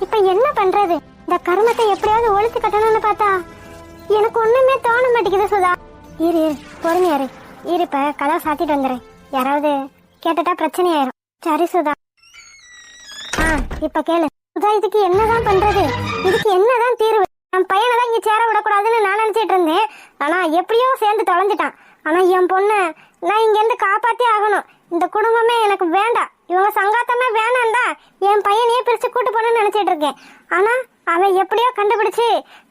இப்ப என்ன பண்றது? இந்த கருமத்தை எப்படியாவது ஒழிச்சு கட்டணும்னு பார்த்தா எனக்கு ஒண்ணுமே தோண மாட்டேங்குது சுதா. இரு பொறுமையாரு, இரு இப்ப கதவை சாத்திட்டு வந்துடுறேன். யாராவது கேட்டுட்டா பிரச்சனை ஆயிரும். சரி சுதா. இப்ப கேளு சுதா, இதுக்கு என்னதான் பண்றது? இதுக்கு என்னதான் தீர்வு? என் பையனை தான் இங்க சேர விடக்கூடாதுன்னு நான் நினைச்சிட்டு இருந்தேன். ஆனா எப்படியோ சேர்ந்து தொலைஞ்சிட்டான். ஆனா என் பொண்ணு நான் இங்க இருந்து காப்பாத்தி ஆகணும். இந்த குடும்பமே எனக்கு வேண்டாம், இவங்க சங்காத்தமே வேணாண்டா. என் பையனையே பிரிச்சு கூட்டு போகணும்னு நினைச்சிட்டு இருக்கேன். ஆனா அவன் எப்படியோ கண்டுபிடிச்சு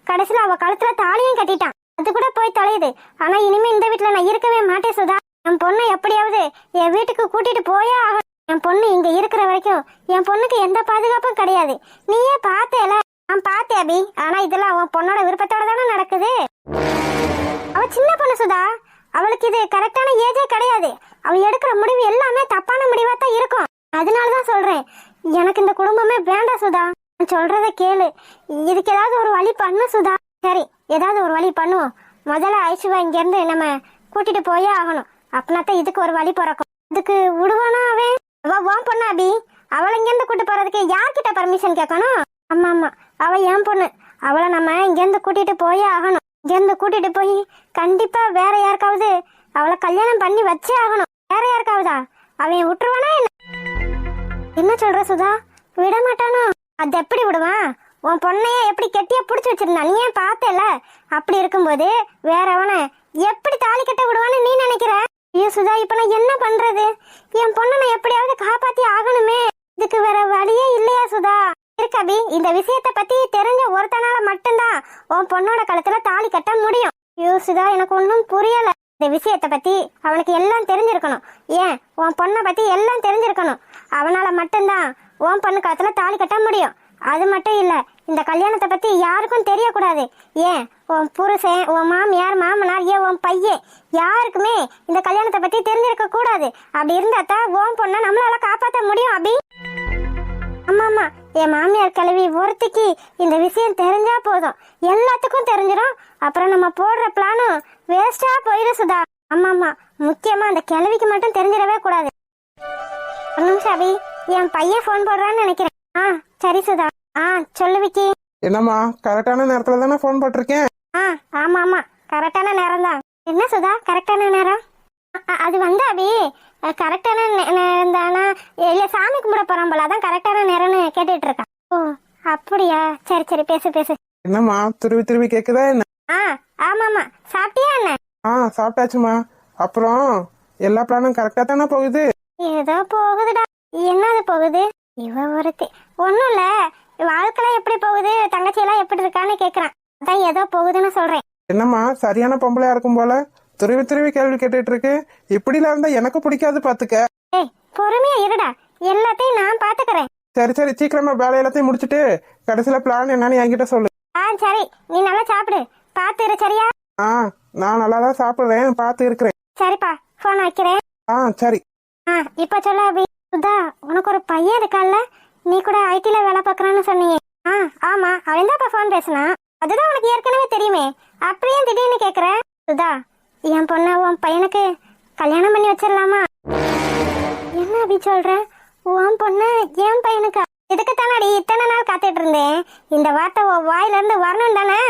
கடைசியில அவ கழுத்துல தாலியும் கட்டிட்டான். அது கூட போய் தொலையுது. ஆனா இனிமே இந்த வீட்டுல நான் இருக்கவே மாட்டேன் சுதா. என் பொண்ணை எப்படியாவது என் வீட்டுக்கு கூட்டிட்டு போயே ஆகணும். என் பொண்ணு இங்க இருக்கிற வரைக்கும் என் பொண்ணுக்கு எந்த பாதுகாப்பும் கிடையாது. நீயே பார்த்தேல. நான் பார்த்தேன் அபி. ஆனா இதெல்லாம் அவன் பொண்ணோட விருப்பத்தோட தானே நடக்குது. அவ சின்ன பொண்ணு சுதா, அவளுக்கு இது கரெக்டான ஏஜே கிடையாது. அவ எடுக்கிற முடிவு எல்லாமே தப்பான முடிவா தான் இருக்கும். அதனாலதான் சொல்றேன், எனக்கு இந்த குடும்பமே வேண்டாம் சுதா. நான் சொல்றத கேளு. இதுக்கு ஏதாவது ஒரு வழி பண்ணு சுதா. சரி, ஏதாவது ஒரு வழி பண்ணுவோம். முதல்ல ஐசுவா இங்க இருந்து நம்ம கூட்டிட்டு போயே ஆகணும். அப்படின்னாத்தான் இதுக்கு ஒரு வழி பிறக்கும். இதுக்கு விடுவானா அவன்? அவ ஓன் பொண்ணு அபி. அவளை இங்க இருந்து கூட்டு போறதுக்கு யார்கிட்ட பர்மிஷன் கேட்கணும்? ஆமா ஆமா, அவ என் பொண்ணு. அவளை நம்ம இங்க இருந்து கூட்டிட்டு போயே ஆகணும். இங்க இருந்து கூட்டிட்டு போய் கண்டிப்பா வேற யாருக்காவது அவளை கல்யாணம் பண்ணி வச்சே ஆகணும். வேற யாருக்காவதா? அவன் விட்டுருவானா என்ன? என்ன சொல்ற சுதா? விட மாட்டானோ? அது எப்படி விடுவான்? உன் பொண்ணைய எப்படி கெட்டியா புடிச்சு வச்சிருந்தான், நீ ஏன் பார்த்தல? அப்படி இருக்கும்போது வேற அவனை எப்படி தாலி கட்ட விடுவான்னு நீ நினைக்கிற? ஐயோ சுதா, இப்ப நான் என்ன பண்றது? என் பொண்ணை நான் எப்படியாவது காப்பாத்தி ஆகணுமே. இதுக்கு வேற வழியே இல்லையா சுதா? இருக்கபி, இந்த விஷயத்த பத்தி தெரிஞ்ச ஒருத்தனால மட்டும்தான் உன் பொண்ணோட கழுத்துல தாலி கட்ட முடியும். ஐயோ சுதா, எனக்கு ஒன்னும் புரியல. இந்த விஷயத்த பத்தி அவனுக்கு எல்லாம் தெரிஞ்சிருக்கணும். ஏன் உன் பொண்ணை பத்தி எல்லாம் தெரிஞ்சிருக்கணும். அவனால மட்டும்தான் உன் பொண்ணு கழுத்துல தாலி கட்ட முடியும். அது மட்டும் இல்ல, இந்த கல்யாணத்தை பத்தி யாருக்கும் தெரியக்கூடாது. ஏன் உன் புருஷன், உன் மாமியார், மாமனார், ஏன் உன் பையன், யாருக்குமே இந்த கல்யாணத்தை பத்தி தெரிஞ்சிருக்க கூடாது. அப்படி இருந்தா தான் உன் பொண்ணை நம்மளால காப்பாற்ற முடியும் அபி. ஆமா ஆமா, என் மாமியார் கிழவி ஒருத்திக்கு இந்த விஷயம் தெரிஞ்சா போதும், எல்லாத்துக்கும் தெரிஞ்சிடும். அப்புறம் நம்ம போடுற பிளானும் வேஸ்டா போயிடும் சுதா. ஆமா ஆமா, முக்கியமா அந்த கிழவிக்கு மட்டும் தெரிஞ்சிடவே கூடாது. ஒரு நிமிஷம் அபி, என் பையன் போன் போடுறான்னு நினைக்கிறேன். சரி சுதா. சொல்லு விக்கி. என்னம்மா, கரெக்டான நேரத்துல தானே போன் போட்டிருக்கேன்? ஆமா ஆமா, கரெக்டான நேரம் தான். என்ன சுதா கரெக்டான நேரம்? அது வந்து அபி கரெக்டான நேரம் தானா இல்ல சாமி கும்பிட போறான் போல, அதான் கரெக்டான நேரம்னு கேட்டுட்டு இருக்கான். ஓ அப்படியா, சரி சரி, பேசு பேசு. என்னம்மா திருவி திருவி கேக்குதா என்ன? ஆமா ஆமா, சாப்பிட்டியா என்ன? சாப்பிட்டாச்சுமா. அப்புறம் எல்லா பிளானும் கரெக்டா தானே போகுது? ஏதோ போகுதுடா. என்னது போகுது? இவ ஒருத்தி ஒண்ணும் இல்ல, வாழ்க்கைலாம் எப்படி போகுது, தங்கச்சி எல்லாம் எப்படி இருக்கான்னு கேக்குறான். அதான் ஏதோ போகுதுன்னு சொல்றேன். என்னம்மா சரியான பொம்பளையா இருக்கும் போல திருவி திருவி கேள்வி கேட்டுட்டு இருக்கு. இப்படிலாம் இருந்தா எனக்கு பிடிக்காது பாத்துக்க. ஏய் பொறுமையா இருடா, எல்லாத்தையும் நான் பாத்துக்கிறேன். சரி சரி, சீக்கிரமா வேலை எல்லாத்தையும் முடிச்சிட்டு கடைசியில பிளான் என்னன்னு என்கிட்ட சொல்லு. சரி, நீ நல்லா சாப்பிடு, பாத்து இரு சரியா? நான் நல்லாதான் சாப்பிடுறேன், பாத்து இருக்கிறேன். சரிப்பா, போன் வைக்கிறேன். சரி. இப்ப சொல்ல அபி. சுதா, உனக்கு ஒரு பையன் இருக்கான்ல, நீ கூட ஐடில வேலை பாக்குறான்னு சொன்னீங்க. ஆமா, அவன் தான் போன் பேசினா. அதுதான் உனக்கு ஏற்கனவே தெரியுமே, அப்படியே திடீர்னு கேக்குற? சுதா, என் பொண்ண உன் பையனுக்கு கல்யாணம் பண்ணி வச்சிடலாமா? என்ன அபி சொல்ற? உன் பொண்ணு என் பையனுக்கா? இதுக்கு தானடி இத்தனை நாள் காத்துட்டு இருந்தேன். இந்த வார்த்தை உன் வாயில இருந்து வரணும் தானே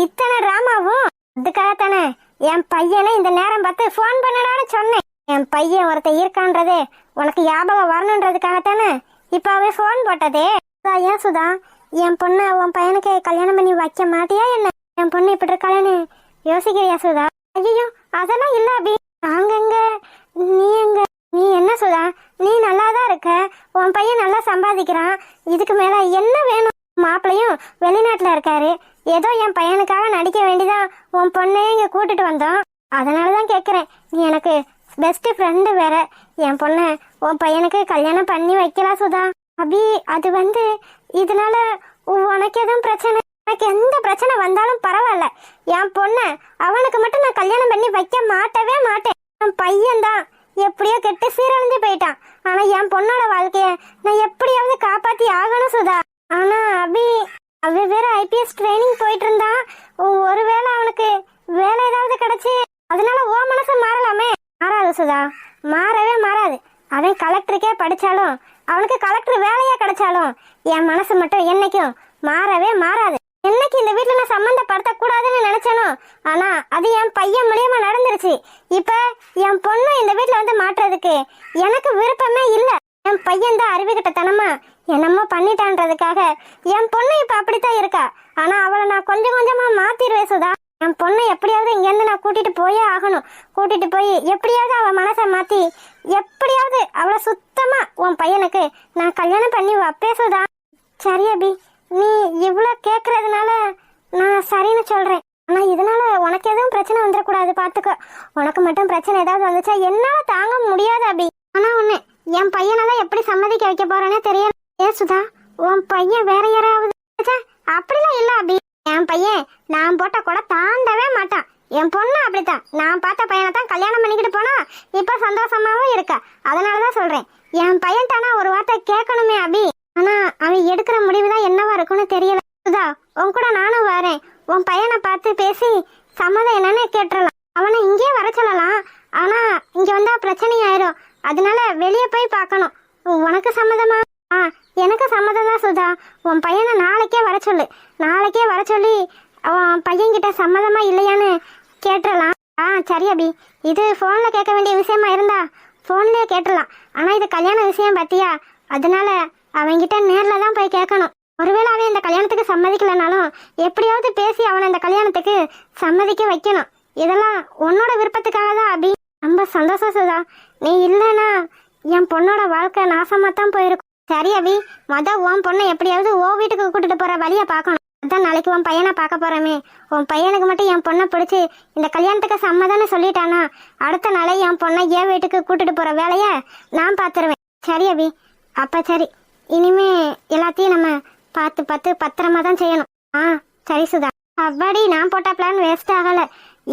இத்தனை டிராமாவும். அதுக்காக தானே என் பையனை இந்த நேரம் பார்த்து போன் பண்ணடான்னு சொன்னேன். என் பையன் ஒருத்த இருக்கான்றது உனக்கு ஞாபகம் வரணுன்றதுக்காகத்தானே இப்ப அவன் போன் போட்டதே. ஏன் சுதா, என் பொண்ணு உன் பையனுக்கு கல்யாணம் பண்ணி வைக்க மாட்டியா என்ன? என் பொண்ணு இப்படி இருக்காளேன்னு யோசிக்கிறியா சுதா? ஐயோ அதெல்லாம் இல்ல அபி. நாங்க எங்க, நீ எங்க? நீ என்ன சுதா, நீ நல்லாதான் இருக்க, உன் பையன் நல்லா சம்பாதிக்கிறான், இதுக்கு மேல என்ன வேணும்? மாப்பிள்ளையும் வெளிநாட்டுல இருக்காரு, ஏதோ என் பையனுக்காக நடிக்க வேண்டிதான் உன் பொண்ணையே இங்க கூட்டிட்டு வந்தோம். அதனாலதான் கேக்குறேன். நீ எனக்கு பெஸ்ட் ஃப்ரெண்டு வேற. என் பொண்ண உன் பையனுக்கு கல்யாணம் பண்ணி வைக்கலாம் சுதா. அபி அது வந்து இதனால உனக்கு எதுவும் பிரச்சனை? எனக்கு எந்த பிரச்சனை வந்தாலும் பரவாயில்ல, என் பொண்ண அவனுக்கு மட்டும் நான் கல்யாணம் பண்ணி வைக்க மாட்டவே மாட்டேன். என் பையன்தான் எப்படியோ கெட்டு சீரழிஞ்சு போயிட்டான். ஆனா என் பொண்ணோட வாழ்க்கைய நான் எப்படியாவது காப்பாத்தி ஆகணும் சுதா. ஆனா அபி வேற IPS ட்ரைனிங் போயிட்டு இருந்தா, ஒருவேளை அவனுக்கு வேலை ஏதாவது கிடைச்சு அதனால ஓ மனசு மாறலாமே. மாறாது சுதா, மாறவே மாறாது. அவன் கலெக்டருக்கே படிச்சாலும் அவனுக்கு கலெக்டர் வேலையா கிடைச்சாலும் என் மனசு மட்டும் என்னைக்கும் மாறவே மாறாது. என்னைக்கு இந்த வீட்டுல நான் சம்பந்தப்படுத்த கூடாதுன்னு நினைச்சனோ, ஆனா அது என் பையன் மூலியமா நடந்துருச்சு. இப்ப என் பொண்ணு இந்த வீட்டுல வந்து மாட்டுறதுக்கு எனக்கு விருப்பமே இல்ல. என் பையன் தான் அறிவுகிட்டத்தனமா என்னமோ பண்ணிட்டான்றதுக்காக என் பொண்ணு இப்ப அப்படித்தான் இருக்கா. ஆனா அவளை நான் கொஞ்சம் கொஞ்சமா மாத்திடுவேன் சுதா. என் பொண்ணை எப்படியாவது இங்கேருந்து நான் கூட்டிட்டு போயே ஆகணும். கூட்டிட்டு போய் எப்படியாவது அவ மனசை மாத்தி எப்படியாவது அவளை சுத்தமா உன் பையனுக்கு நான் கல்யாணம் பண்ணி வைப்பே சுதா. சரி அபி, நீ இவ்வளோ கேட்கறதுனால நான் சரின்னு சொல்றேன். ஆனா இதனால உனக்கு எதுவும் பிரச்சனை வந்துடக்கூடாது, பாத்துக்க. உனக்கு மட்டும் பிரச்சனை ஏதாவது வந்துச்சா என்னால தாங்க முடியாது அபி. ஆனா ஒண்ணு, என் பையனெல்லாம் எப்படி சம்மதிக்க வைக்க போறேன்னே தெரியல. ஏ சுதா, உன் பையன் வேற யாராவது? அப்படிலாம் இல்ல அபி. என் பையன் நான் போட்ட கூட தாண்டவே மாட்டான். என் பொண்ணு அப்படித்தான். நான் பார்த்த பையனை தான் கல்யாணம் பண்ணிக்கிட்டு போனா இப்ப சந்தோஷமாவும் இருக்கா. அதனாலதான் சொல்றேன், என் பையன் தானா ஒரு வார்த்தை கேட்கணுமே அபி. ஆனா அவன் எடுக்கிற முடிவுதான் என்னவா இருக்கும்னு தெரியல. சுதா, உன் கூட நானும் வரேன். உன் பையனை பார்த்து பேசி சம்மதம் என்னன்னு கேட்டுறலாம். அவனை இங்கே வர சொல்லலாம். ஆனா இங்க வந்தா பிரச்சனை ஆயிரும். அதனால வெளியே போய் பார்க்கணும். உனக்கு சம்மதமா? எனக்கு சம்மதம் தான் சுதா. உன் பையனை நாளைக்கே வர சொல்லு. நாளைக்கே வர சொல்லி அவன் பையன்கிட்ட சம்மதமா இல்லையான்னு கேட்டுறலாம். சரி அபி, இது போன்ல கேட்க வேண்டிய விஷயமா இருந்தா போன்லயே கேட்டுடலாம். ஆனா இது கல்யாண விஷயம் பாத்தியா, அதனால அவன்கிட்ட நேர்ல தான் போய் கேட்கணும். ஒருவேளை அவன் இந்த கல்யாணத்துக்கு சம்மதிக்கலனாலும் எப்படியாவது பேசி அவனை இந்த கல்யாணத்துக்கு சம்மதிக்க வைக்கணும். இதெல்லாம் உன்னோட விருப்பத்துக்காக தான் அபி. ரொம்ப சந்தோஷம் சுதா. நீ இல்லைன்னா என் பொண்ணோட வாழ்க்கை நாசமா தான் போயிருக்கும். சரி அபி, உன் பொண்ணை எப்படியாவது ஓ வீட்டுக்கு கூட்டிட்டு போற வழிய பாக்கணும். அதான் நாளைக்கு உன் பையனை பார்க்க போறமே. உன் பையனுக்கு மட்டும் என் பொண்ணை பிடிச்சி இந்த கல்யாணத்துக்கு சம்மதம்னு சொல்லிட்டானா அடுத்த நாளே என் பொண்ணை என் வீட்டுக்கு கூட்டிட்டு போற வேலைய நான் பாத்துருவேன். சரி அபி, அப்ப சரி. இனிமே எல்லாத்தையும் நம்ம பார்த்து பார்த்து பத்திரமா தான் செய்யணும். சரி சுதா. அப்பாடி, நான் போட்ட பிளான் வேஸ்ட் ஆகல.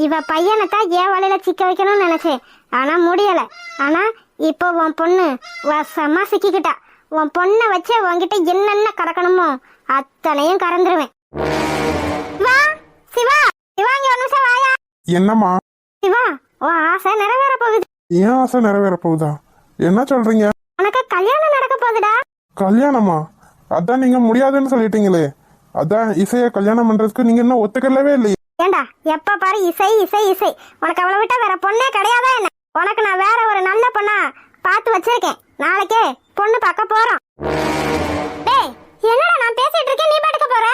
இவ பையனை தான் ஏன் வலையில சிக்க வைக்கணும்னு நினைச்சேன். ஆனா முடியல. ஆனா இப்போ உன் பொண்ணு வசமா சிக்கிக்கிட்டா. உன் பொண்ணை வச்சு உன்கிட்ட என்னென்ன கறக்கணுமோ அத்தனையும் கறந்துருவேன். வா சிவா, சிவா இங்க ஒரு நிமிஷம் வாயா. என்னம்மா? சிவா, உன் ஆசை நிறைவேற போகுது. ஏன் ஆசை நிறைவேற போகுதா? என்ன சொல்றீங்க? உனக்கு கல்யாணம் நடக்க போகுதுடா. கல்யாணமா? அதான் நீங்க முடியாதுன்னு சொல்லிட்டீங்களே. அதான் இசைய கல்யாணம் பண்றதுக்கு நீங்க இன்னும் ஒத்துக்கலவே இல்லையே. ஏண்டா, எப்ப பாரு இசை இசை இசை. உனக்கு அவளை விட்டா வேற பொண்ணே கிடையாதா என்ன? உனக்கு நான் வேற ஒரு நல்ல பொண்ணா பார்த்து வச்சிருக்கேன். நாளைக்கே பொண்ணு பார்க்க போறோம். டேய், என்னடா நான் பேசிட்டு இருக்கேன், நீ பாட்டுக்க போற?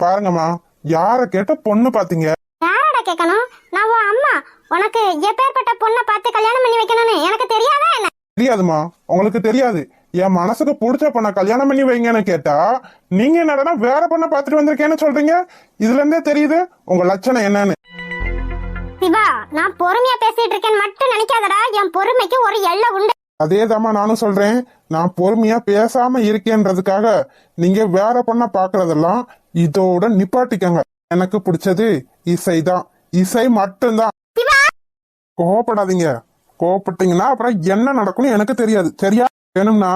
பாருங்கம்மா, யார கேட்ட பொண்ணு பாத்தீங்க? யாரடா கேட்கணும்? நான் உன் அம்மா. உனக்கு எப்பேற்பட்ட பொண்ணை பார்த்து கல்யாணம் பண்ணி வைக்கணும்னு எனக்கு தெரியாதா என்ன? தெரியாதுமா, உங்களுக்கு தெரியாது. என் மனசுக்கு பிடிச்ச பொண்ணை கல்யாணம் பண்ணி வைங்கன்னு கேட்டா நீங்க என்னடா வேற பொண்ணை பார்த்துட்டு வந்திருக்கேன்னு சொல்றீங்க. இதுல இருந்தே தெரியுது உங்க லட்சணம் என்னன்னு. சிவா, நான் பொறுமையா பேசிட்டு இருக்கேன்னு மட்டும் நினைக்காதடா. என் பொறுமைக்கு ஒரு எல்லை உண்டு. அதேதாம்மா நானும் சொல்றேன். நான் பொறுமையா பேசாம இருக்கேன்றதுக்காக நீங்க வேற பொண்ண பாக்குறதெல்லாம் இதோட நிப்பாட்டிக்கங்க. எனக்கு பிடிச்சது இசைதான், இசை மட்டும்தான். கோவப்படாதீங்க. கோவப்பட்டீங்கன்னா அப்புறம் என்ன நடக்கும்னு எனக்கு தெரியாது. சரியா? வேணும்னா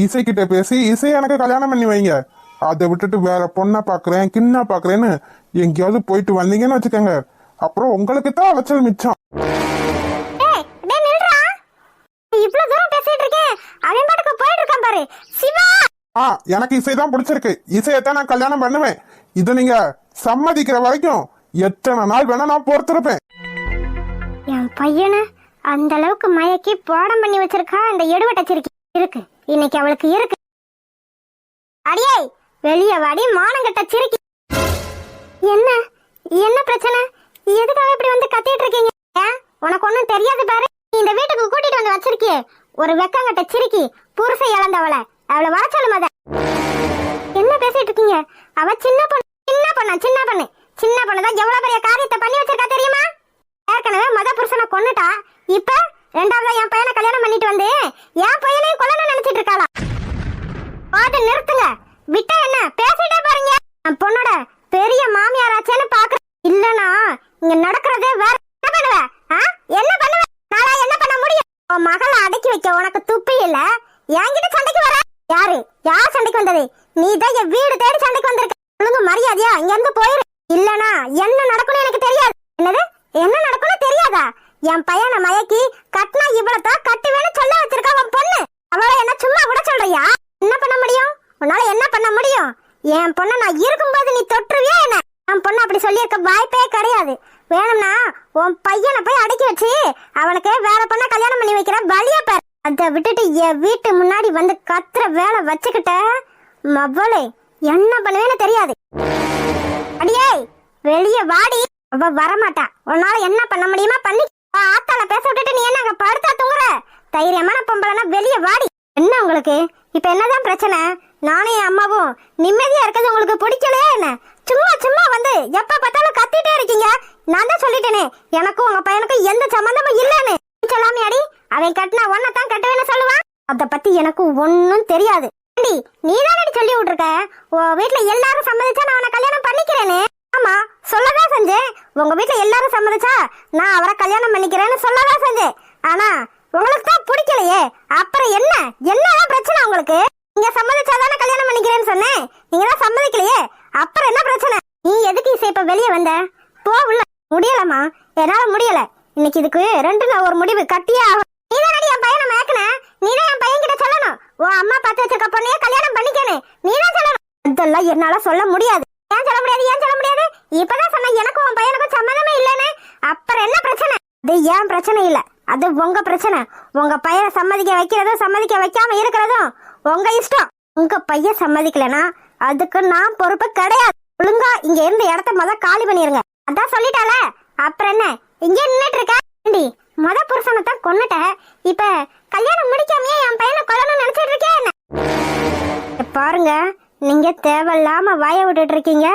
இசை கிட்ட பேசி இசை எனக்கு கல்யாணம் பண்ணி வைங்க. அதை விட்டுட்டு வேற பொண்ணை பாக்குறேன் கிண்ணா பாக்குறேன்னு எங்கேயாவது போயிட்டு வந்தீங்கன்னு வச்சுக்கோங்க, அப்புறம் உங்களுக்கு தான் அலைச்சல் மிச்சம். எனக்கு இசைதான் பிடிச்சிருக்கு. இசையத்தான் நான் கல்யாணம் பண்ணுவேன். இதை நீங்க சம்மதிக்கிற வரைக்கும் எத்தனை நாள் வேணா நான் பொறுத்திருப்பேன். என் பையனை அந்த அளவுக்கு மயக்கி பாடம் பண்ணி வச்சிருக்கா இந்த எடுவட்டச்சிருக்கி. இருக்கு இன்னைக்கு அவளுக்கு இருக்கு. அடியே வெளிய வாடி மானங்கட்ட சிரிக்கி. என்ன என்ன பிரச்சனை? எதுக்காக இப்படி வந்து கத்திட்டு இருக்கீங்க? உனக்கு ஒண்ணும் தெரியாது பாரு. நீ இந்த வீட்டுக்கு கூட்டிட்டு வந்து வச்சிருக்கியே ஒரு வெக்கங்கட்ட சிரிக்கி, புருஷை இழந்தவளை. அவளை வர சொல்லும். அத என்ன பேசிட்டு இருக்கீங்க? அவ சின்ன பொண்ணு. சின்ன பொண்ணுதான் எவ்வளவு பெரிய காரியத்தை பண்ணி வச்சிருக்கா தெரியுமா? ஏற்கனவே மத புருஷனை கொன்னுட்டா. இப்ப ரெண்டாவது என் பையனை கல்யாணம் பண்ணிட்டு வந்து என் பையனையும் கொல்லணும்னு நினைச்சிட்டு இருக்காளா? பாட்டு நிறுத்துங்க. விட்டா என்ன பேசிட்டே பாருங்க. என் பொண்ணோட பெரிய மாமியாராச்சேன்னு பாக்குற. இல்லனா இங்க நடக்கிறதே வேற. என்ன பண்ணுவ? என்ன பண்ணுவ? நாளா என்ன பண்ண முடியும்? உன் மகளை அடக்கி வைக்க உனக்கு துப்பி இல்ல. என்கிட்ட சண்டைக்கு வர? யாரு யார் சண்டைக்கு வந்தது? நீ தான் என் வீடு தேடி சண்டைக்கு வந்திருக்க. ஒழுங்கு மரியாதையா இங்க இருந்து போயிரு. இல்லனா என்ன நடக்கும்னு எனக்கு தெரியாது. என்னது, என்ன நடக்கும்னு தெரியாதா? என் பையனை மயக்கி கட்டினா இவ்வளவுதான் கட்டுவேன்னு சொல்ல வச்சிருக்கா உன் பொண்ணு. அவளை என்ன சும்மா கூட சொல்றியா? என்ன பண்ண முடியும் உன்னால? என்ன பண்ண முடியும்? என் பொண்ணை நான் இருக்கும்போது நீ தொற்றுவியா என்ன? என் பொண்ணு அப்படி சொல்லியிருக்க வாய்ப்பே கிடையாது. வேணும்னா உன் பையனை போய் அடக்கி வச்சு அவனுக்கு வேற பொண்ணை கல்யாணம் பண்ணி வைக்கிற வழியா பாரு. அதை விட்டுட்டு என் வீட்டு முன்னாடி வந்து கத்துற வேலை வச்சுக்கிட்ட மவளே என்ன பண்ணுவேன்னு தெரியாது. அடியே வெளியே வாடி. அவ வரமாட்டா. உன்னால என்ன பண்ண முடியுமா பண்ணி. ஆத்தால பேச விட்டுட்டு நீ என்ன அங்க படுத்தா தூங்குற? தைரியமான பொம்பளைனா வெளியே வாடி. என்ன உங்களுக்கு இப்ப என்னதான் பிரச்சனை? நானே என் அம்மாவும் நிம்மதியா இருக்கிறது உங்களுக்கு பிடிக்கலையா என்ன? சும்மா சும்மா வந்து எப்ப பார்த்தாலும் கத்திட்டே இருக்கீங்க. நான் தான் சொல்லிட்டேனே எனக்கும் உங்க பையனுக்கும் எந்த சம்பந்தமும் இல்லன்னு. சொல்லாமே அடி. அவன் கட்டினா ஒன்னதான் கட்டுவேன்னு சொல்லுவான். அத பத்தி எனக்கு ஒன்னும் தெரியாது. நீ தானே சொல்லி விட்டுருக்க உன் வீட்டுல எல்லாரும் சம்மதிச்சா நான் அவனை கல்யாணம் பண்ணிக்கிறேன்னு. ஆமா சொல்லதான் செஞ்சேன். உங்க வீட்டுல எல்லாரும் சம்மதிச்சா நான் அவரை கல்யாணம் பண்ணிக்கிறேன்னு சொல்லதான் செஞ்சேன். ஆனா உங்களுக்கு தான் பிடிக்கலையே. அப்புறம் என்ன என்னதான் பிரச்சனை உங்களுக்கு? நீங்க சம்மதிச்சாதானே கல்யாணம் பண்ணிக்கிறேன்னு சொன்னேன். நீங்க தான் சம்மதிக்கலையே. அப்புறம் என்ன பிரச்சனை? நீ எதுக்கு இசை இப்ப வெளியே வந்த? போ உள்ள. முடியலமா, என்னால முடியல. இன்னைக்கு இதுக்கு 2 நாள் ஒரு முடிவு கட்டியே ஆகும். நீதான் என் பையனை மயக்கின. நீதான் என் பையன் கிட்ட சொல்லணும் உன் அம்மா பார்த்து வச்சிருக்க பொண்ணையே கல்யாணம் பண்ணிக்கணும். நீதான் சொல்லணும். இதெல்லாம் என்னால சொல்ல முடியாது. ஏன் சொல்ல முடியாது? ஏன் சொல்ல முடியாது? இப்பதான் சொன்ன எனக்கும் உன் பையனுக்கும் சம்மந்தமே இல்லைன்னு. அப்புறம் என்ன பிரச்சனை? அது ஏன் பிரச்சனை இல்ல, அது உங்க பிரச்சனை. உங்க பையனை சம்மதிக்க வைக்கிறதும் சம்மதிக்க வைக்காம இருக்கிறதும் உங்க இஷ்டம். உங்க பையன் சம்மதிக்கலனா அதுக்கு நான் பொறுப்பு கிடையாது. ஒழுங்கா இங்க இருந்து இடத்த காலி பண்ணிருங்க. அதான் சொல்லிட்டால. அப்புறம் என்ன இங்க நின்னுட்டு இருக்க? முத புருஷனை தான் கொன்னுட்ட. இப்ப கல்யாணம் முடிக்காமயே என் பையனை கொல்லணும்னு நினைச்சிட்டு இருக்கே என்ன? பாருங்க, நீங்க தேவையில்லாம வாய விட்டுட்டு இருக்கீங்க.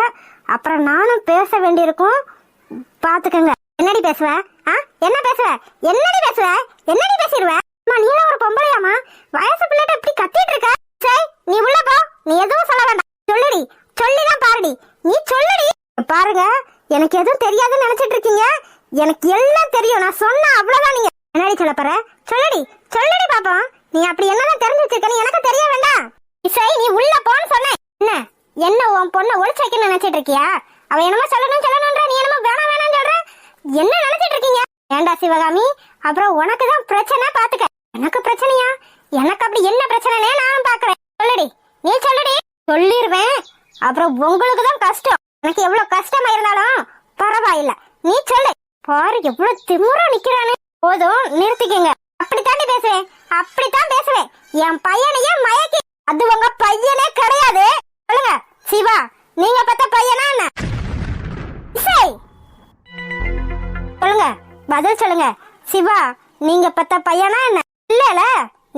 அப்புறம் நானும் பேச வேண்டியிருக்கும். பாத்துக்கங்க. என்னடி பேசுவ? என்ன பேசுவ? என்னடி பேசுவ? என்னடி பேசிடுவ? நீ ஒரு பொம்பளையாமா? வயசு பிள்ளைட்ட இப்படி கத்திட்டு இருக்க. சரி நீ உள்ள போ. நீ எதுவும் சொல்ல வேண்டாம். சொல்லுடி. சொல்லிதான் பாருடி. நீ சொல்லுடி. பாருங்க, எனக்கு எதுவும் தெரியாதுன்னு நினைச்சிட்டு இருக்கீங்க. எனக்கு எல்லாம் தெரியும். நான் சொன்ன அவ்வளவுதான். நீங்க என்னடி சொல்ல போற? சொல்லுடி. சொல்லுடி பாப்போம். நீ அப்படி என்னதான் தெரிஞ்சு வச்சிருக்க? எனக்கு தெரிய வேண்டாம். இசை நீ உள்ள போன்னு சொன்னேன். என்ன உன் பொண்ணை ஒளிச்சு வைக்கணும்னு நினைச்சிட்டு இருக்கியா? அவ என்னமோ சொல்லணும்ன்ற நீ என்னமோ வேணாம் வேணாம்னு சொல்ற. என்ன நினைச்சிட்டு இருக்கீங்க? ஏண்டா சிவகாமி, அப்புறம் உனக்கு தான் பிரச்சனை. பாத்துக்க. எனக்கு பிரச்சனையா? எனக்கு அப்படி என்ன பிரச்சனைனே நானும் பாக்குறேன். சொல்லுடி. நீ சொல்லுடி. சொல்லிருவேன். அப்புறம் உங்களுக்கு தான் கஷ்டம். எனக்கு எவ்வளவு கஷ்டமா இருந்தாலும் பரவாயில்ல. நீ சொல்லு. பாரு எவ்வளவு திமுறா நிக்கிறானு. போதும் நிறுத்திக்கங்க. அப்படித்தாண்டி பேசுவேன். அப்படித்தான் பேசுவேன். என் பையனையே மயக்கி. அது உங்க பையனே கிடையாது. சொல்லுங்க சிவா, நீங்க பெத்த பையனா என்ன? சொல்லுங்க, பதில் சொல்லுங்க. சிவா, நீங்க பெத்த பையனா என்ன? இல்லல,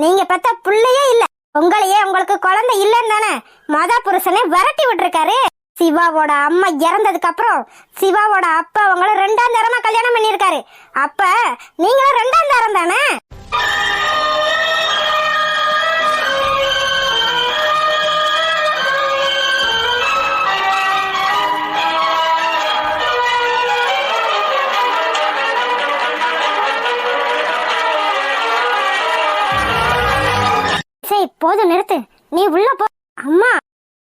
நீங்க பெத்த பிள்ளையே இல்ல. உங்களையே உங்களுக்கு குழந்தை இல்லன்னு தானே மொத புருஷனே விரட்டி விட்டுருக்காரு. சிவாவோட அம்மா இறந்ததுக்கு அப்புறம் சிவாவோட அப்பா உங்களை 2ஆம் தரமா கல்யாணம் பண்ணிருக்காரு. அப்ப நீங்களும் 2ஆம் தரம் தானே? போதும் நிறுத்து. நீ உள்ள போ. அம்மா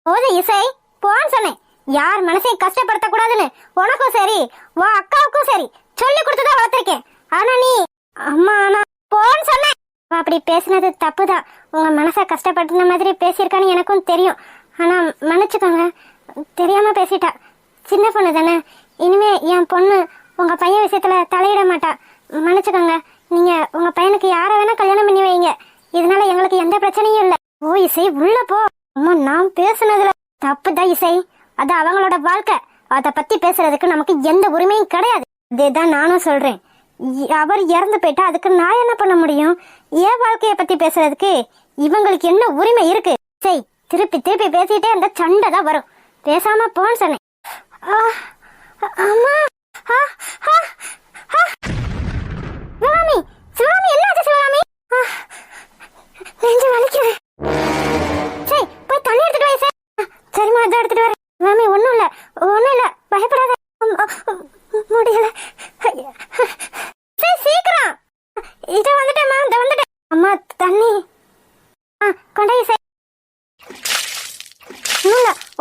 போதும் இசை போன்னு சொன்னேன். யார் மனசையும் கஷ்டப்படுத்த கூடாதுன்னு உனக்கும் சரி உன் அக்காவுக்கும் சரி சொல்லி கொடுத்துதான் வளர்த்திருக்கேன். ஆனா நீ அம்மா நான் போன்னு சொன்னேன். அப்படி பேசினது தப்புதான். உங்க மனசை கஷ்டப்படுத்தின மாதிரி பேசியிருக்கான்னு எனக்கும் தெரியும். ஆனா மன்னிச்சுக்கோங்க, தெரியாம பேசிட்டா. சின்ன பொண்ணு தானே. இனிமே என் பொண்ணு உங்க பையன் விஷயத்துல தலையிட மாட்டா. மன்னிச்சுக்கோங்க. நீங்க உங்க பையனுக்கு யார வேணா கல்யாணம் பண்ணி வைங்க. இதனால எங்களுக்கு எந்த பிரச்சனையும் இல்ல. ஓ இசை உள்ள போ. அம்மா நான் பேசுனதுல தப்புதான் இசை. அது அவங்களோட வாழ்க்கை. அத பத்தி பேசுறதுக்கு நமக்கு எந்த உரிமையும் கிடையாது. இதேதான் நானும் சொல்றேன். அவர் இறந்து போயிட்டா அதுக்கு நான் என்ன பண்ண முடியும்? என் வாழ்க்கைய பத்தி பேசுறதுக்கு இவங்களுக்கு என்ன உரிமை இருக்கு? இசை திருப்பி திருப்பி பேசிட்டே அந்த சண்டை தான் வரும். பேசாம போன்னு சொன்னேன். அம்மா சிவகாமி, சிவகாமி என்னாச்சு சிவகாமி? நெஞ்சு வலிக்குது. சரி போய் தண்ணி எடுத்துட்டு வா. சரிம்மா அதான் எடுத்துட்டு வரேன். மாமி ஒண்ணும் இல்ல பயப்படாத. முடியல. சரி சீக்கிரம். இத வந்துட்டேம்மா, இந்த வந்துட்டேன். அம்மா தண்ணி கொண்டாய். சரி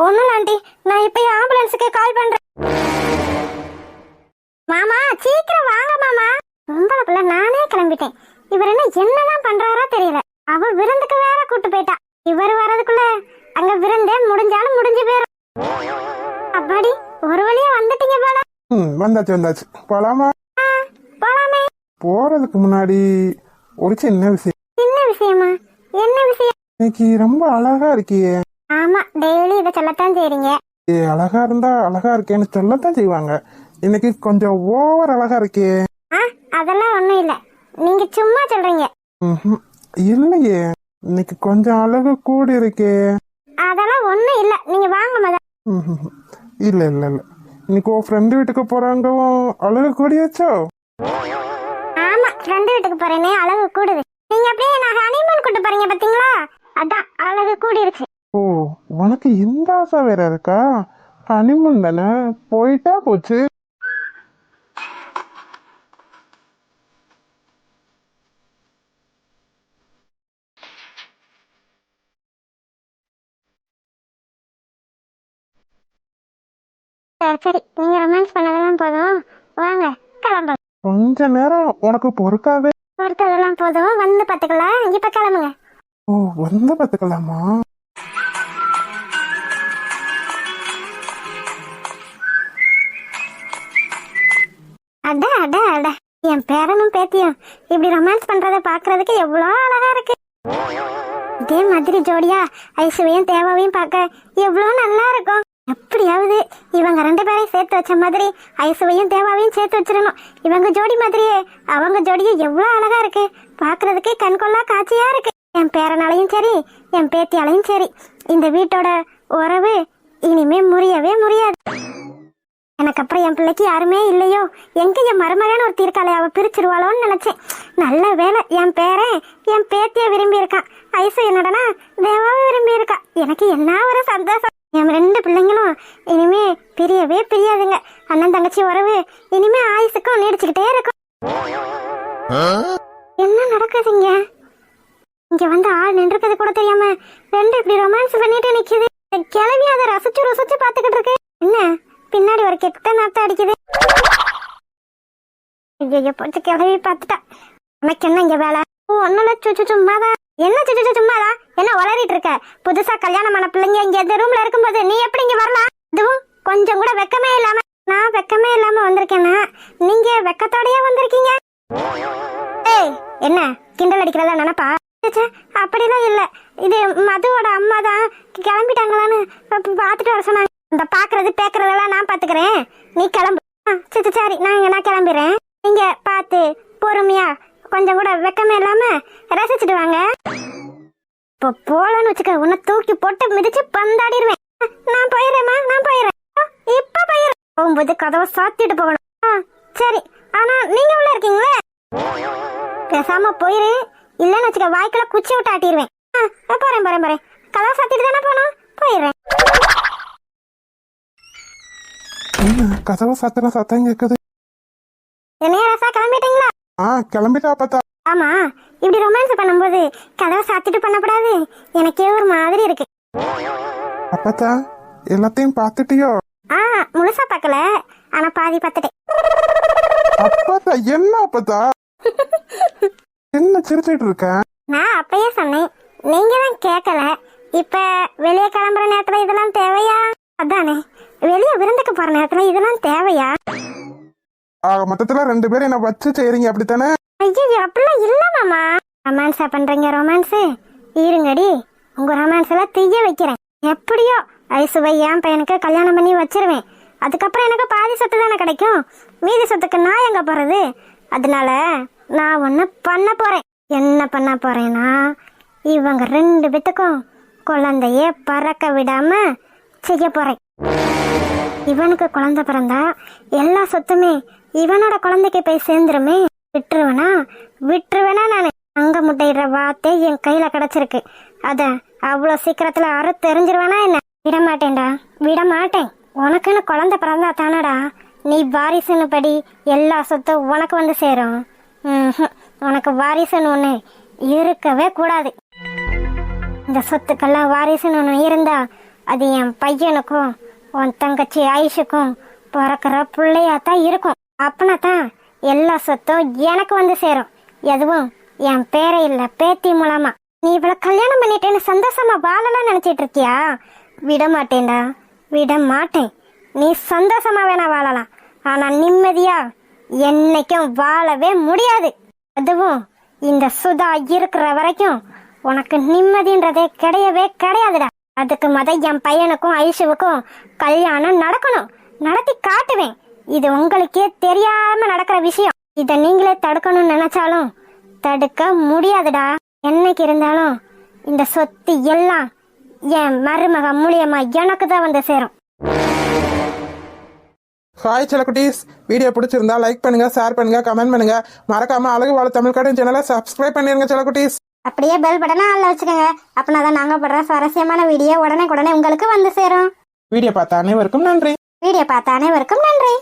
ஒண்ணும் இல்ல ஆண்டி. நான் இப்ப ஆம்புலன்ஸுக்கு கால் பண்றேன். மாமா சீக்கிரம் வாங்க மாமா. பொம்பளை பிள்ளை நானே கிளம்பிட்டேன். இவர் என்னதான் பண்றாரோ தெரியல. அவ விருந்துக்கு வேற கூட்டு போயிட்டா. இவர் வர்றதுக்குள்ள அங்க விருந்தே முடிஞ்சாலும் முடிஞ்சு போயிரும். அப்பாடி ஒரு வழியா வந்துட்டீங்க போல. வந்தாச்சு போலாமா? போலாமே. போறதுக்கு முன்னாடி ஒரு சின்ன விஷயம். என்ன விஷயமா? என்ன விஷயம்? இன்னைக்கு ரொம்ப அழகா இருக்கியே. ஆமா, டெய்லி இதை சொல்லத்தான் செய்றீங்க. அழகா இருந்தா அழகா இருக்கேன்னு சொல்லத்தான் செய்வாங்க. இன்னைக்கு கொஞ்சம் ஓவர் அழகா இருக்கே. அதெல்லாம் ஒண்ணும் இல்ல, நீங்க சும்மா சொல்றீங்க. இல்லையே, இன்னைக்கு கொஞ்சம் அழகு கூடி இருக்கே. அதெல்லாம் ஒண்ணும் இல்ல, நீங்க வாங்க மத. இல்ல இல்ல இல்ல, இன்னைக்கு உன் ஃப்ரெண்டு வீட்டுக்கு போறாங்கவும் அழகு கூடியாச்சோ? ஆமா, ஃப்ரெண்டு வீட்டுக்கு போறேனே அழகு கூடுது. நீங்க அப்படியே நான் ஹனிமூன் கூட்டு போறீங்க பாத்தீங்களா, அதான் அழகு கூடிருச்சு. ஓ, உனக்கு இந்த ஆசை வேற இருக்கா? ஹனிமூன் தானே, போயிட்டா போச்சு. சரி சரி, நீங்க ரொமான்ஸ் பண்ணதெல்லாம் போதும், வாங்க கிளம்பு. கொஞ்ச நேரம் உனக்கு பொறுக்காவே. பொறுத்ததெல்லாம் போதும், வந்து பாத்துக்கலாம். இப்ப கிளம்புங்க. ஓ, வந்து பாத்துக்கலாமா? அட அட அட, என் பேரனும் பேத்தியும் இப்படி ரொமான்ஸ் பண்றத பாக்குறதுக்கு எவ்வளவு அழகா இருக்கு. இதே மாதிரி ஜோடியா ஐசுவையும் தேவாவையும் பார்க்க எவ்வளவு நல்லா இருக்கும். எப்படியாவது இவங்க 2 பேரையும் சேர்த்து வச்ச மாதிரி ஐசுவையும் தேவாவையும் சேர்த்து வச்சிடணும். இவங்க ஜோடி மாதிரியே அவங்க ஜோடியும் எவ்வளவு அழகா இருக்கு. பாக்குறதுக்கு கண்கொள்ளா காட்சியா இருக்கு. என் பேரனாலையும் சரி என் பேத்தியாலையும் சரி இந்த வீட்டோட உறவு இனிமே முறியவே முடியாது. எனக்கு அப்புறம் என் பிள்ளைக்கு யாருமே இல்லையோ, எங்க என் மருமகன் ஒரு தீர்க்காலை அவ பிரிச்சிருவாளோன்னு நினைச்சேன். நல்ல வேலை என் பேரன் என் பேத்திய விரும்பி இருக்கான். ஐசு என்னடனா தேவாவை விரும்பி இருக்கா. எனக்கு என்ன ஒரு சந்தோஷம். என் 2 பிள்ளைங்களும் இனிமே பிரியவே பிரியாதுங்க. அண்ணன் தங்கச்சி உறவு இனிமே ஆயுசுக்கும் நீடிச்சுக்கிட்டே இருக்கும். என்ன நடக்குதுங்க? இங்க வந்து ஆள் நின்றுக்கிறது கூட தெரியாம 2 இப்படி ரொமான்ஸ் பண்ணிட்டு நிக்குது. கிளவி அதை ரசிச்சு ருசிச்சு பாத்துக்கிட்டு இருக்கு. என்ன பின்னாடி ஒரு கெட்ட நாத்தம் அடிக்குது. ஐயோ, போச்சு கிளவி பார்த்துட்டா. உனக்கு என்ன இங்க வேலை? ஒன்னுல சுச்சு சும்மாதான். என்ன சுச்சு சும்மாதான்? என்ன உளறிட்டு இருக்க? புதுசா கல்யாணமான பிள்ளைங்க இங்க இந்த ரூம்ல இருக்கும்போது நீ எப்படி இங்க வரலாம்? இதுவும் கொஞ்சம் கூட வெக்கமே இல்லாம. நான் வெக்கமே இல்லாம வந்திருக்கேன்னா நீங்க வெக்கத்தோடயே வந்திருக்கீங்க. ஏய், என்ன கிண்டல் அடிக்கிறதா நினைப்பா? அப்படிலாம் இல்ல, இது மதுவோட அம்மா தான் கிளம்பிட்டாங்களான்னு பாத்துட்டு வர சொன்னாங்க. இந்த பாக்குறது பேக்குறதெல்லாம் நான் பாத்துக்கிறேன், நீ கிளம்பு. சரி, நான் கிளம்பிடுறேன். நீங்க பார்த்து பொறுமையா கொஞ்சம் கூட வெக்கமே இல்லாம ரசிச்சுட்டு வாங்க. இப்போ போலன்னு வச்சுக்க, உன்னை தூக்கி போட்டு மிதிச்சு பந்தாடிடுவேன். நான் போயிடுறேம்மா, நான் போயிடுறேன். இப்ப போயிடுறேன். போகும்போது கதவை சாத்திட்டு போகணும். சரி, ஆனா நீங்க உள்ள இருக்கீங்களே, பேசாம போயிரு. இல்லன்னு வச்சுக்க, வாய்க்குள்ள குச்சி விட்டு ஆட்டிடுவேன். போறேன். கதவை சாத்திட்டு தானே போனோம், போயிடுறேன். கதவை சாத்திர சத்தம் கேக்குது. என்னையா ரசா, கிளம்பிட்டீங்களா? கிளம்பிட்டா பார்த்தா. ஆமா, இப்படி ரொமான்ஸ் பண்ணும்போது கதவை சாத்திட்டு பண்ணக்கூடாது. எனக்கே ஒரு மாதிரி இருக்கு. அப்பத்தா எல்லாத்தையும் பார்த்துட்டியோ? முழுசா பார்க்கல, ஆனா பாதி பார்த்துட்டேன். அப்பத்தா என்ன அப்பத்தா என்ன சிரிச்சிட்டு இருக்க? நான் அப்பயே சொன்னேன், நீங்க தான் கேட்கல. இப்ப வெளியே கிளம்புற நேரத்துல இதெல்லாம் தேவையா? அதானே, வெளியே விருந்துக்கு போற நேரத்துல இதெல்லாம் தேவையா? மொத்தத்துல 2 பேரும் என்ன வச்சு செய்றீங்க அப்படித்தானே? ஐயோ, அப்படிலாம் இல்ல மாமா. ரொமான்ஸா பண்றீங்க ரொமான்ஸ்? இருங்கடி, உங்க ரொமான்ஸ் எல்லாம் தீய வைக்கிறேன். எப்படியோ ஐசுவை என் பையனுக்கு கல்யாணம் பண்ணி வச்சிருவேன். அதுக்கப்புறம் எனக்கு பாதி சொத்து தானே கிடைக்கும். மீதி சொத்துக்கு நான் எங்க போறது? அதனால நான் ஒண்ணு பண்ண போறேன். என்ன பண்ண போறேன்னா, இவங்க 2 பேத்துக்கும் குழந்தைய பறக்க விடாம செய்ய போறேன். இவனுக்கு குழந்தை பிறந்தா எல்லா சொத்துமே இவனோட குழந்தைக்கு போய் சேர்ந்துருமே. விட்டுருவேனா நானு? அங்க முட்டையிடுற வார்த்தை என் கையில கிடைச்சிருக்கு. அத அவ்வளவு சீக்கிரத்துல தெரிஞ்சிருவேனா என்ன? விட மாட்டேன். உனக்குன்னு குழந்தை பிறந்தா தானடா நீ வாரிசுன்னு படி எல்லா சொத்தும் உனக்கு வந்து சேரும். உனக்கு வாரிசுன்னு ஒண்ணு இருக்கவே கூடாது. இந்த சொத்துக்கெல்லாம் வாரிசுன்னு ஒண்ணு இருந்தா அது என் பையனுக்கும் உன் தங்கச்சி ஆயுஷுக்கும் பிறக்கிற பிள்ளையாத்தான் இருக்கும். அப்பனா தான் எல்லா சொத்தும் எனக்கு வந்து சேரும். எதுவும் என் பேரை இல்ல பேத்தி மூலமா. நீ இவ்வளவு கல்யாணம் பண்ணிட்டேன்னு சந்தோஷமா வாழலாம் நினைச்சிட்டு இருக்கியா? விட மாட்டேன்டா, விட மாட்டேன். நீ சந்தோஷமா வேணா வாழலாம், ஆனா நிம்மதியா என்னைக்கும் வாழவே முடியாது. அதுவும் இந்த சுதா இருக்கிற வரைக்கும் உனக்கு நிம்மதின்றதே கிடையவே கிடையாதுடா. அதுக்கு என் பையனுக்கும் ஐஷுவுக்கும் கல்யாணம் நடக்கணும், நடத்தி காட்டுவேன். இது உங்களுக்கே தெரியாம நடக்கிற விஷயம். இத நீங்களே தடுக்கணும்னு நினைச்சாலும் தடுக்க முடியாதுடா. என்னைக்கு இருந்தாலும் இந்த சொத்து எல்லாம் என் மருமக மூலியமா எனக்கு தான் வந்து சேரும். ஹாய் செல்லக்குட்டீஸ், வீடியோ பிடிச்சிருந்தா லைக் பண்ணுங்க, ஷேர் பண்ணுங்க, கமெண்ட் பண்ணுங்க. மறக்காம அழகு வாழ தமிழ் கார்டன் சேனலை சப்ஸ்கிரைப் பண்ணிருங்க செல்லக்குட்டீஸ். அப்படியே பெல் பட்டனை ஆன்ல வச்சுக்கோங்க. அப்படின்னாதான் நாங்க படுற சுவாரஸ்யமான வீடியோ உடனே உங்களுக்கு வந்து சேரும். வீடியோ பார்த்த அனைவருக்கும் நன்றி. வீடியோ பார்த்த அனைவருக்கும் நன்றி.